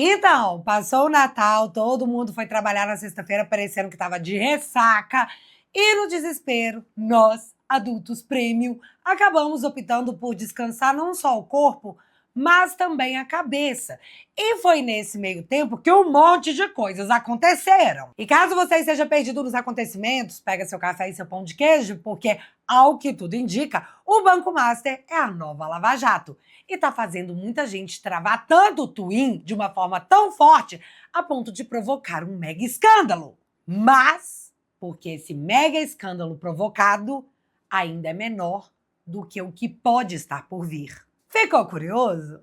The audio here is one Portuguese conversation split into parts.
Então, passou o Natal, todo mundo foi trabalhar na sexta-feira parecendo que estava de ressaca e no desespero, nós, adultos premium, acabamos optando por descansar não só o corpo, mas também a cabeça. E foi nesse meio tempo que um monte de coisas aconteceram. E caso você esteja perdido nos acontecimentos, pega seu café e seu pão de queijo, porque, ao que tudo indica, o Banco Master é a nova Lava Jato. E tá fazendo muita gente travar tanto o twin de uma forma tão forte a ponto de provocar um mega escândalo. Mas, porque esse mega escândalo provocado ainda é menor do que o que pode estar por vir. Ficou curioso?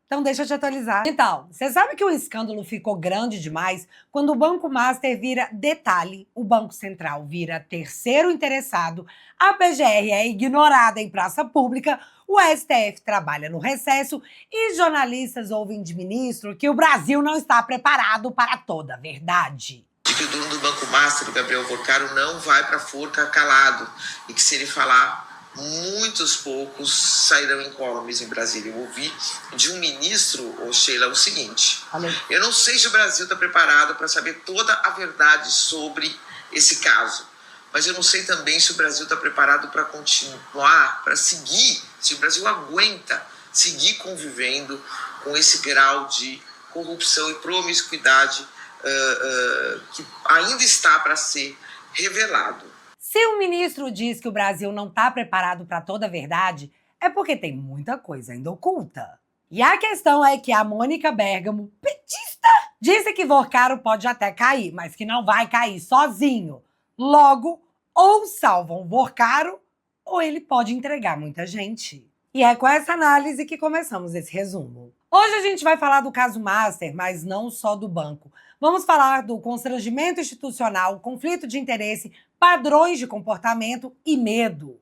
Então deixa eu te atualizar. Então, você sabe que o escândalo ficou grande demais quando o Banco Master vira detalhe, o Banco Central vira terceiro interessado, a PGR é ignorada em praça pública, o STF trabalha no recesso e jornalistas ouvem de ministro que o Brasil não está preparado para toda a verdade. De que o dono do Banco Master, o Gabriel Vocaro, não vai para a forca calado e que se ele falar, muitos poucos sairão incólumes em Brasília. Eu ouvi de um ministro, Sheila, o seguinte: eu não sei se o Brasil está preparado para saber toda a verdade sobre esse caso, mas eu não sei também se o Brasil está preparado para continuar, para seguir, se o Brasil aguenta seguir convivendo com esse grau de corrupção e promiscuidade que ainda está para ser revelado. Se o ministro diz que o Brasil não está preparado para toda a verdade, é porque tem muita coisa ainda oculta. E a questão é que a Mônica Bergamo, petista, disse que Vocaro pode até cair, mas que não vai cair sozinho. Logo, ou salvam Vocaro, ou ele pode entregar muita gente. E é com essa análise que começamos esse resumo. Hoje a gente vai falar do caso Master, mas não só do banco. Vamos falar do constrangimento institucional, conflito de interesse, padrões de comportamento e medo.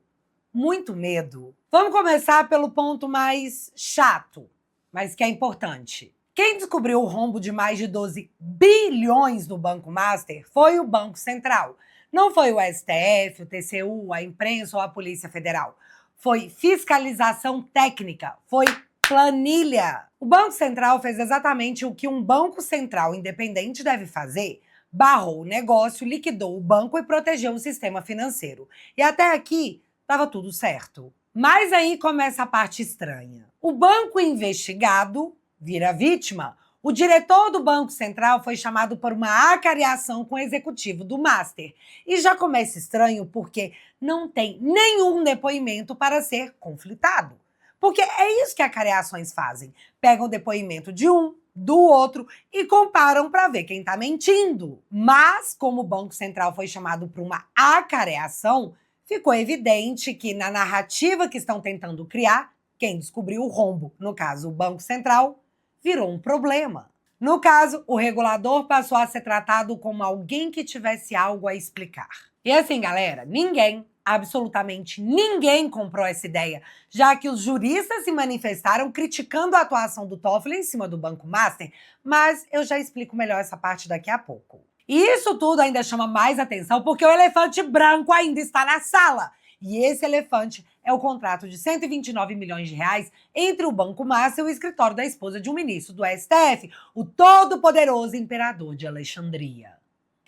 Muito medo. Vamos começar pelo ponto mais chato, mas que é importante. Quem descobriu o rombo de mais de 12 bilhões no Banco Master foi o Banco Central. Não foi o STF, o TCU, a imprensa ou a Polícia Federal. Foi fiscalização técnica, foi planilha. O Banco Central fez exatamente o que um banco central independente deve fazer: barrou o negócio, liquidou o banco e protegeu o sistema financeiro. E até aqui estava tudo certo. Mas aí começa a parte estranha. O banco investigado vira vítima. O diretor do Banco Central foi chamado por uma acareação com o executivo do Master. E já começa estranho porque não tem nenhum depoimento para ser conflitado. Porque é isso que acareações fazem. Pegam o depoimento de um, do outro e comparam para ver quem está mentindo. Mas, como o Banco Central foi chamado para uma acareação, ficou evidente que na narrativa que estão tentando criar, quem descobriu o rombo, no caso o Banco Central, virou um problema. No caso, o regulador passou a ser tratado como alguém que tivesse algo a explicar. E assim, galera, ninguém, absolutamente ninguém comprou essa ideia, já que os juristas se manifestaram criticando a atuação do Toffoli em cima do Banco Master, mas eu já explico melhor essa parte daqui a pouco. E isso tudo ainda chama mais atenção porque o elefante branco ainda está na sala. E esse elefante é o contrato de 129 milhões de reais entre o Banco Master e o escritório da esposa de um ministro do STF, o todo-poderoso imperador de Alexandria.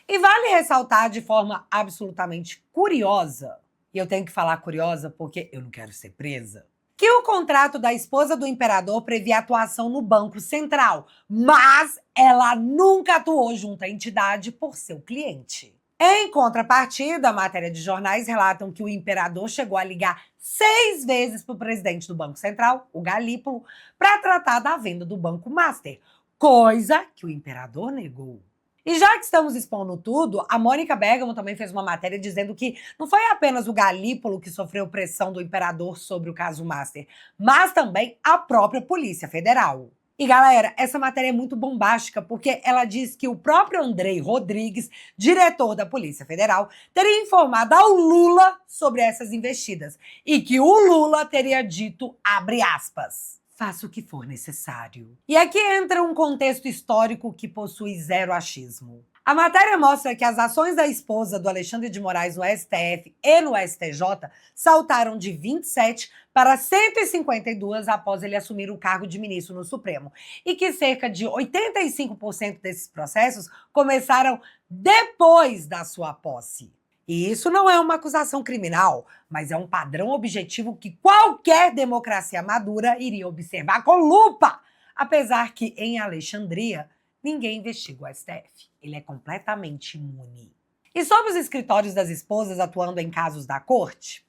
E vale ressaltar de forma absolutamente curiosa, e eu tenho que falar curiosa porque eu não quero ser presa, que o contrato da esposa do imperador previa atuação no Banco Central, mas ela nunca atuou junto à entidade por seu cliente. Em contrapartida, a matéria de jornais relatam que o imperador chegou a ligar 6 vezes para o presidente do Banco Central, o Galípolo, para tratar da venda do Banco Master, coisa que o imperador negou. E já que estamos expondo tudo, a Mônica Bergamo também fez uma matéria dizendo que não foi apenas o Galípolo que sofreu pressão do imperador sobre o caso Master, mas também a própria Polícia Federal. E galera, essa matéria é muito bombástica porque ela diz que o próprio Andrei Rodrigues, diretor da Polícia Federal, teria informado ao Lula sobre essas investidas e que o Lula teria dito, abre aspas, faça o que for necessário. E aqui entra um contexto histórico que possui zero achismo. A matéria mostra que as ações da esposa do Alexandre de Moraes no STF e no STJ saltaram de 27 para 152 após ele assumir o cargo de ministro no Supremo, e que cerca de 85% desses processos começaram depois da sua posse. E isso não é uma acusação criminal, mas é um padrão objetivo que qualquer democracia madura iria observar com lupa, apesar que em Alexandria ninguém investiga o STF. Ele é completamente imune. E sobre os escritórios das esposas atuando em casos da corte?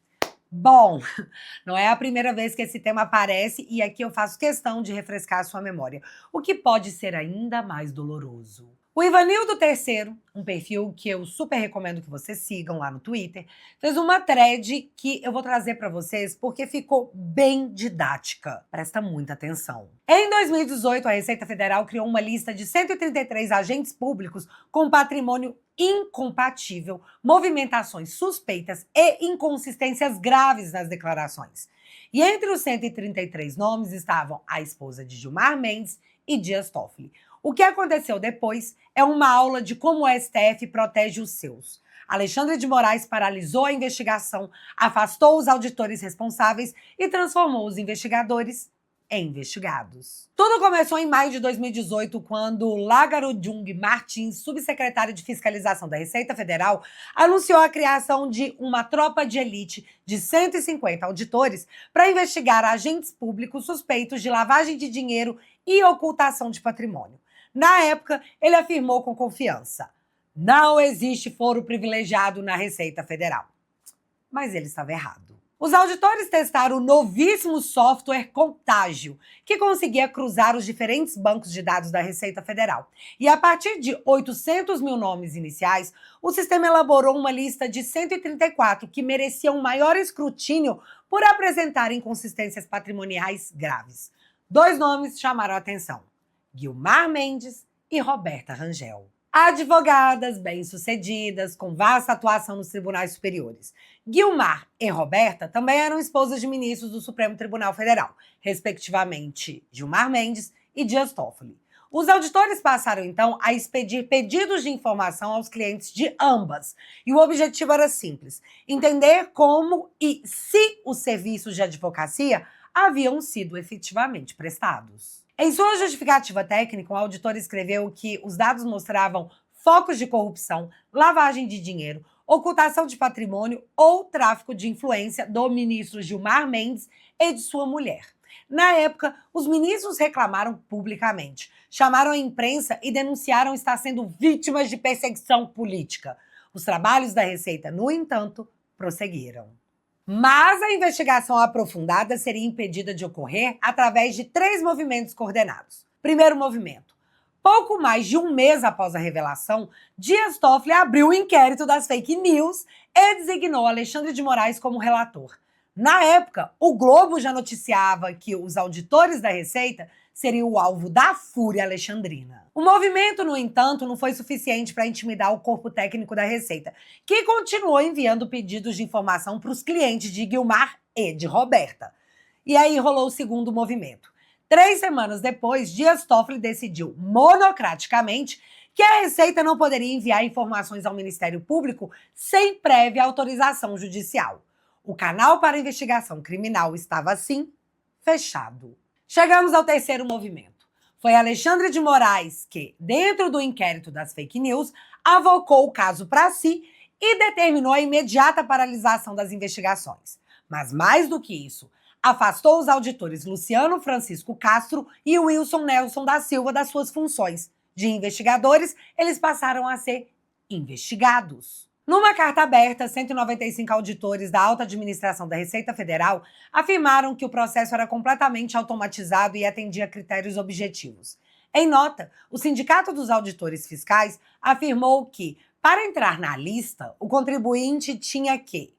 Bom, não é a primeira vez que esse tema aparece e aqui eu faço questão de refrescar a sua memória, o que pode ser ainda mais doloroso. O Ivanildo III, um perfil que eu super recomendo que vocês sigam lá no Twitter, fez uma thread que eu vou trazer para vocês porque ficou bem didática. Presta muita atenção. Em 2018, a Receita Federal criou uma lista de 133 agentes públicos com patrimônio incompatível, movimentações suspeitas e inconsistências graves nas declarações. E entre os 133 nomes estavam a esposa de Gilmar Mendes e Dias Toffoli. O que aconteceu depois é uma aula de como o STF protege os seus. Alexandre de Moraes paralisou a investigação, afastou os auditores responsáveis e transformou os investigadores em investigados. Tudo começou em maio de 2018, quando Lágaro Jung Martins, subsecretário de Fiscalização da Receita Federal, anunciou a criação de uma tropa de elite de 150 auditores para investigar agentes públicos suspeitos de lavagem de dinheiro e ocultação de patrimônio. Na época, ele afirmou com confiança: não existe foro privilegiado na Receita Federal. Mas ele estava errado. Os auditores testaram o novíssimo software Contágio, que conseguia cruzar os diferentes bancos de dados da Receita Federal. E a partir de 800 mil nomes iniciais, o sistema elaborou uma lista de 134 que mereciam maior escrutínio por apresentar inconsistências patrimoniais graves. 2 nomes chamaram a atenção: Gilmar Mendes e Roberta Rangel. Advogadas bem-sucedidas, com vasta atuação nos tribunais superiores. Gilmar e Roberta também eram esposas de ministros do Supremo Tribunal Federal, respectivamente Gilmar Mendes e Dias Toffoli. Os auditores passaram, então, a expedir pedidos de informação aos clientes de ambas. E o objetivo era simples: entender como e se os serviços de advocacia haviam sido efetivamente prestados. Em sua justificativa técnica, o auditor escreveu que os dados mostravam focos de corrupção, lavagem de dinheiro, ocultação de patrimônio ou tráfico de influência do ministro Gilmar Mendes e de sua mulher. Na época, os ministros reclamaram publicamente, chamaram a imprensa e denunciaram estar sendo vítimas de perseguição política. Os trabalhos da Receita, no entanto, prosseguiram. Mas a investigação aprofundada seria impedida de ocorrer através de 3 movimentos coordenados. Primeiro movimento: pouco mais de um mês após a revelação, Dias Toffoli abriu o inquérito das fake news e designou Alexandre de Moraes como relator. Na época, o Globo já noticiava que os auditores da Receita seriam o alvo da fúria alexandrina. O movimento, no entanto, não foi suficiente para intimidar o corpo técnico da Receita, que continuou enviando pedidos de informação para os clientes de Gilmar e de Roberta. E aí rolou o segundo movimento. 3 semanas depois, Dias Toffoli decidiu monocraticamente que a Receita não poderia enviar informações ao Ministério Público sem prévia autorização judicial. O canal para investigação criminal estava, assim, fechado. Chegamos ao terceiro movimento. Foi Alexandre de Moraes que, dentro do inquérito das fake news, avocou o caso para si e determinou a imediata paralisação das investigações. Mas mais do que isso, afastou os auditores Luciano Francisco Castro e Wilson Nelson da Silva das suas funções. De investigadores, eles passaram a ser investigados. Numa carta aberta, 195 auditores da alta administração da Receita Federal afirmaram que o processo era completamente automatizado e atendia critérios objetivos. Em nota, o Sindicato dos Auditores Fiscais afirmou que, para entrar na lista, o contribuinte tinha que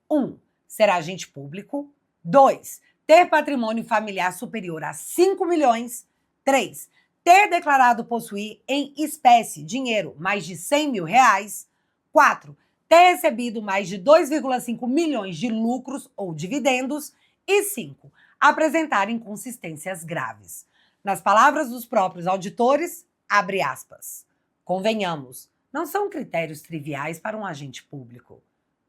1. Ser agente público. 2. Ter patrimônio familiar superior a 5 milhões. 3. Ter declarado possuir em espécie, dinheiro, mais de 100 mil reais. 4. Ter recebido mais de 2,5 milhões de lucros ou dividendos. E 5. Apresentar inconsistências graves. Nas palavras dos próprios auditores, abre aspas, convenhamos, não são critérios triviais para um agente público.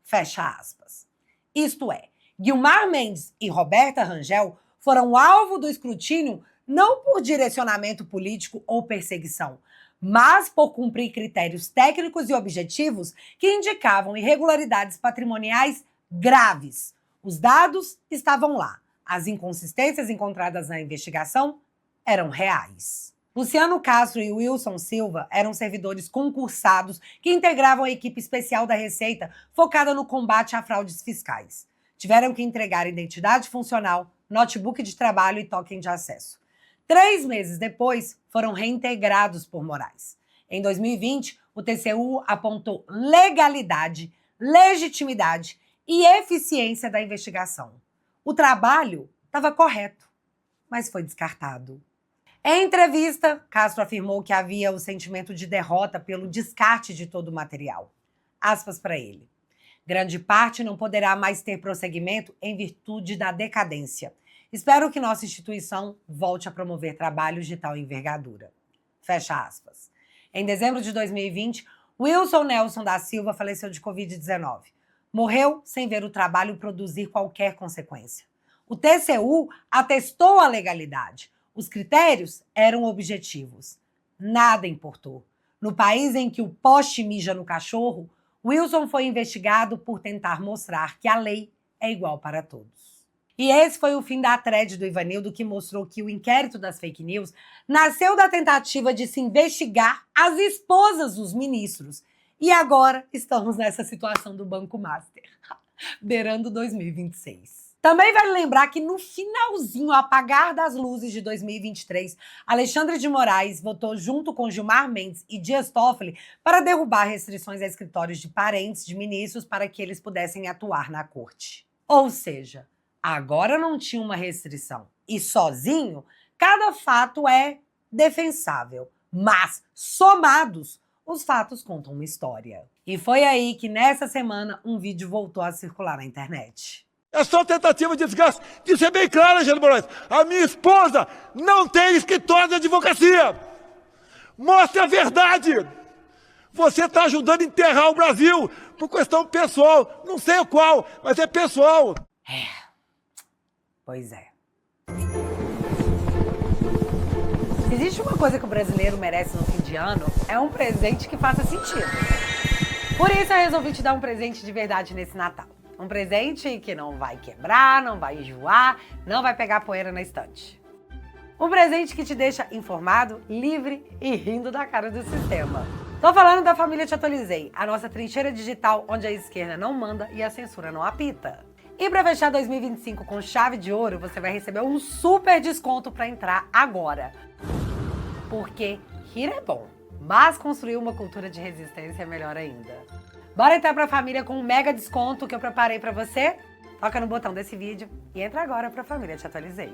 Fecha aspas. Isto é, Gilmar Mendes e Roberta Rangel foram alvo do escrutínio não por direcionamento político ou perseguição, mas por cumprir critérios técnicos e objetivos que indicavam irregularidades patrimoniais graves. Os dados estavam lá. As inconsistências encontradas na investigação eram reais. Luciano Castro e Wilson Silva eram servidores concursados que integravam a equipe especial da Receita focada no combate a fraudes fiscais. Tiveram que entregar identidade funcional, notebook de trabalho e token de acesso. 3 meses depois, foram reintegrados por Moraes. Em 2020, o TCU apontou legalidade, legitimidade e eficiência da investigação. O trabalho estava correto, mas foi descartado. Em entrevista, Castro afirmou que havia o sentimento de derrota pelo descarte de todo o material. Aspas para ele. Grande parte não poderá mais ter prosseguimento em virtude da decadência. Espero que nossa instituição volte a promover trabalhos de tal envergadura. Fecha aspas. Em dezembro de 2020, Wilson Nelson da Silva faleceu de Covid-19. Morreu sem ver o trabalho produzir qualquer consequência. O TCU atestou a legalidade. Os critérios eram objetivos. Nada importou. No país em que o poste mija no cachorro, Wilson foi investigado por tentar mostrar que a lei é igual para todos. E esse foi o fim da thread do Ivanildo, que mostrou que o inquérito das fake news nasceu da tentativa de se investigar as esposas dos ministros. E agora estamos nessa situação do Banco Master, beirando 2026. Também vale lembrar que no finalzinho, ao apagar das luzes de 2023, Alexandre de Moraes votou junto com Gilmar Mendes e Dias Toffoli para derrubar restrições a escritórios de parentes de ministros para que eles pudessem atuar na corte. Ou seja, agora não tinha uma restrição. E sozinho, cada fato é defensável. Mas, somados, os fatos contam uma história. E foi aí que, nessa semana, um vídeo voltou a circular na internet. É só tentativa de desgaste. De ser bem claro, Alexandre de Moraes. A minha esposa não tem escritório de advocacia. Mostre a verdade. Você está ajudando a enterrar o Brasil por questão pessoal. Não sei o qual, mas é pessoal. Pois é. Se existe uma coisa que o brasileiro merece no fim de ano, é um presente que faça sentido. Por isso eu resolvi te dar um presente de verdade nesse Natal. Um presente que não vai quebrar, não vai enjoar, não vai pegar poeira na estante. Um presente que te deixa informado, livre e rindo da cara do sistema. Tô falando da Família Te Atualizei, a nossa trincheira digital onde a esquerda não manda e a censura não apita. E para fechar 2025 com chave de ouro, você vai receber um super desconto para entrar agora. Porque rir é bom, mas construir uma cultura de resistência é melhor ainda. Bora entrar pra família com um mega desconto que eu preparei pra você? Toca no botão desse vídeo e entra agora pra Família Te Atualizei.